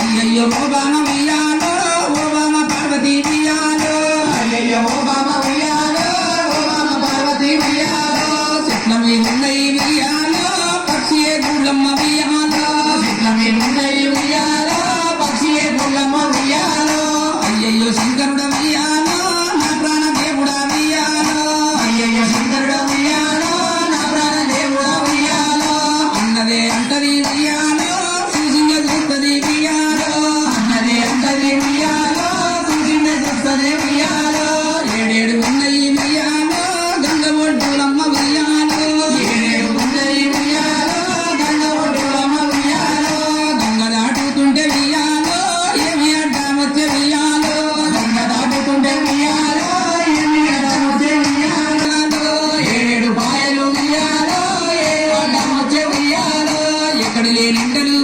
అయ్యయ్యో ఓబామ ఉయ్యాలో ఓబామ పార్వతి ఉయ్యాలో అయ్యయ్యో ఓబామ ఉయ్యాలో ఓబామ పార్వతి ఉయ్యాలో చెట్ల మీద ఉన్నాయి ఉయ్యాలో పక్షియే గుళ్ళమ్మ ఉయ్యాలో చెట్ల మీద ఉన్నాయి ఉయ్యాలో పక్షియే గుళ్ళమ్మ ఉయ్యాలో అయ్యయ్యో శంకరుడ ఉయ్యాలో నా ప్రాణ దేవుడా ఉయ్యాలో అయ్యయ్యో శంకరుడ ఉయ్యాలో నా ప్రాణ దేవుడా ఉయ్యాలో అన్నదే అంటది ఉయ్యాలో చూసింగ చూస్తుంది ఉయ్యాలో అన్నదే అంటది ఉయ్యాలో చూసింగ చూస్తుంది ఉయ్యాలో ఏడేడు ఉన్నాయి ఉయ్యాలో గంగ ఒడ్డులమ్మ ఉయ్యాలో ఏడేడు ఉన్నాయి ఉయ్యాలో గంగ ఒడ్డులమ్మ ఉయ్యాలో గంగ దాటుతుంటే ఉయ్యాలో ఏమి అడ్డామొచ్చే ఉయ్యాలో గంగ దాటుతుంటే ఉయ్యాలో ఏమి అడ్డామొచ్చే ఉయ్యాలో ఏడేడు పాయలు ఉయ్యాలో ఏ అడ్డామొచ్చే ఉయ్యాలో ఎక్కడ లేని ఎండలు